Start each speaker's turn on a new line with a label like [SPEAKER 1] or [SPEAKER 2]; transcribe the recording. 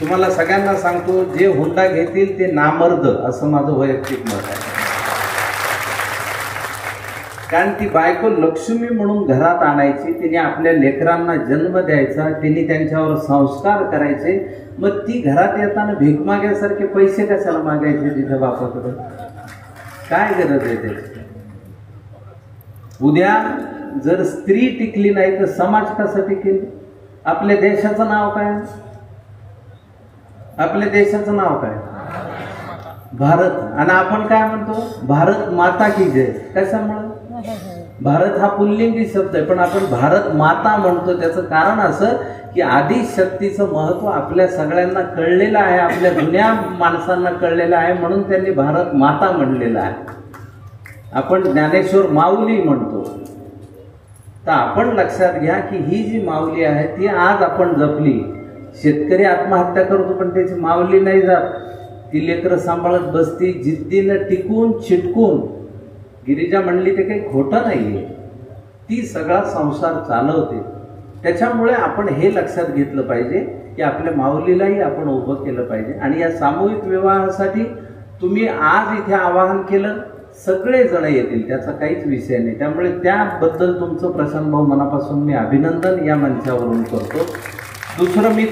[SPEAKER 1] तुम्हाला सगळ्यांना सांगतो, जे हुंडा घेतील ते नामर्द, असं माझं वैयक्तिक मत आहे. कारण ती बायको लक्ष्मी म्हणून घरात आणायची, तिने आपल्या लेकरांना जन्म द्यायचा, तिने त्यांच्यावर संस्कार करायचे. मग ती घरात येताना भीक माग्यासारखे पैसे कशाला मागायचे तिच्या बापाकडे? काय गरज आहे त्याची? उद्या जर स्त्री टिकली नाही तर समाज कसा टिकेल? आपल्या देशाचं नाव काय? आपल्या देशाचं नाव काय? भारत. आणि आपण काय म्हणतो? भारत माता की जय. कशामुळे? भारत हा पुल्लिंगी शब्द आहे, पण आपण भारत माता म्हणतो. त्याचं कारण असं की आधी शक्तीचं महत्व आपल्या सगळ्यांना कळलेलं आहे, आपल्या जुन्या माणसांना कळलेलं आहे, म्हणून त्यांनी भारत माता म्हणलेलं आहे. आपण ज्ञानेश्वर माऊली म्हणतो. तर आपण लक्षात घ्या की ही जी माऊली आहे ती आज आपण जपली. शेतकरी आत्महत्या करतो पण त्याची माऊली नाही जात. ती लेकरं सांभाळत बसती, जिद्दीनं टिकून चिटकून. गिरिजा म्हणली ते काही खोटं नाहीये, ती सगळा संसार चालवते. त्याच्यामुळे आपण हे लक्षात घेतलं पाहिजे की आपल्या माऊलीलाही आपण उभं केलं पाहिजे. आणि या सामूहिक विवाहासाठी तुम्ही आज इथे आवाहन केलं, सगळे जण येतील, त्याचा काहीच विषय नाही. त्यामुळे त्याबद्दल तुमचं प्रशांत भाऊ मनापासून मी अभिनंदन या मंचावरून करतो. दुसरं मी